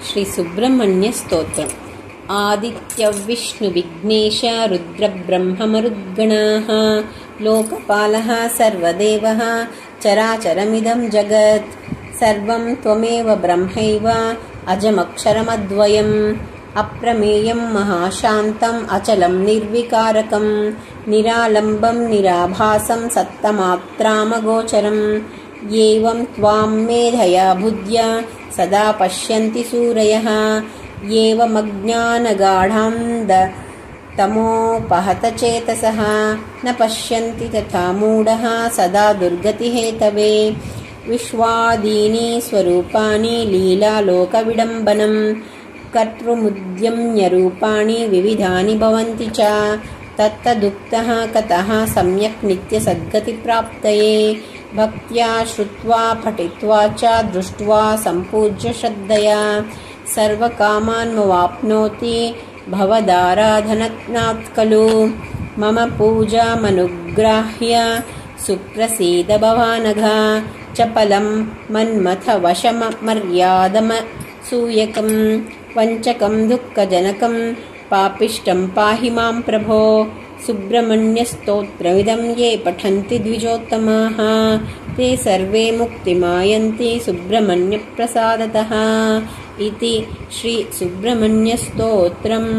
श्री सुब्रह्मण्य स्तोत्रम्। आदित्य विष्णु विघ्नेश रुद्र ब्रह्ममरुद्गणाः लोकपालः सर्वदेवः चराचरमिदं जगत् सर्वं त्वमेव ब्रह्मैव अजमक्षरमद्वयम् अप्रमेयं महाशान्तम् अचलं निर्विकारकं निरालम्बं निराभासं सत्तमात्रामगोचरम् एवं त्वां मेधया बुद्ध्या सदा पश्यन्ति सूरयः एवमज्ञानगाढान्धतमोपहतचेतसः न पश्यन्ति तथा मूढः सदा दुर्गतिहेतवे विश्वादीनि स्वरूपाणि लीलालोकविडम्बनं कर्तृमुद्यम्यरूपाणि विविधानि भवन्ति च तत्तदुक्तः कतः सम्यक् नित्यसद्गतिप्राप्तये भक्त्या श्रुत्वा पठित्वा च दृष्ट्वा सम्पूज्य श्रद्धया सर्वकामान्मवाप्नोति भवदाराधनात् खलु मम पूजामनुग्राह्य सुप्रसीद भवानघ चपलं मन्मथवशमर्यादमसूयकं वञ्चकं दुःखजनकं पापिष्टं पाहि मां प्रभो सुब्रह्मण्यस्तोत्रमिदं ये पठन्ति द्विजोत्तमाः ते सर्वे मुक्तिमायन्ति सुब्रह्मण्यप्रसादतः इति श्री सुब्रह्मण्यस्तोत्रम्।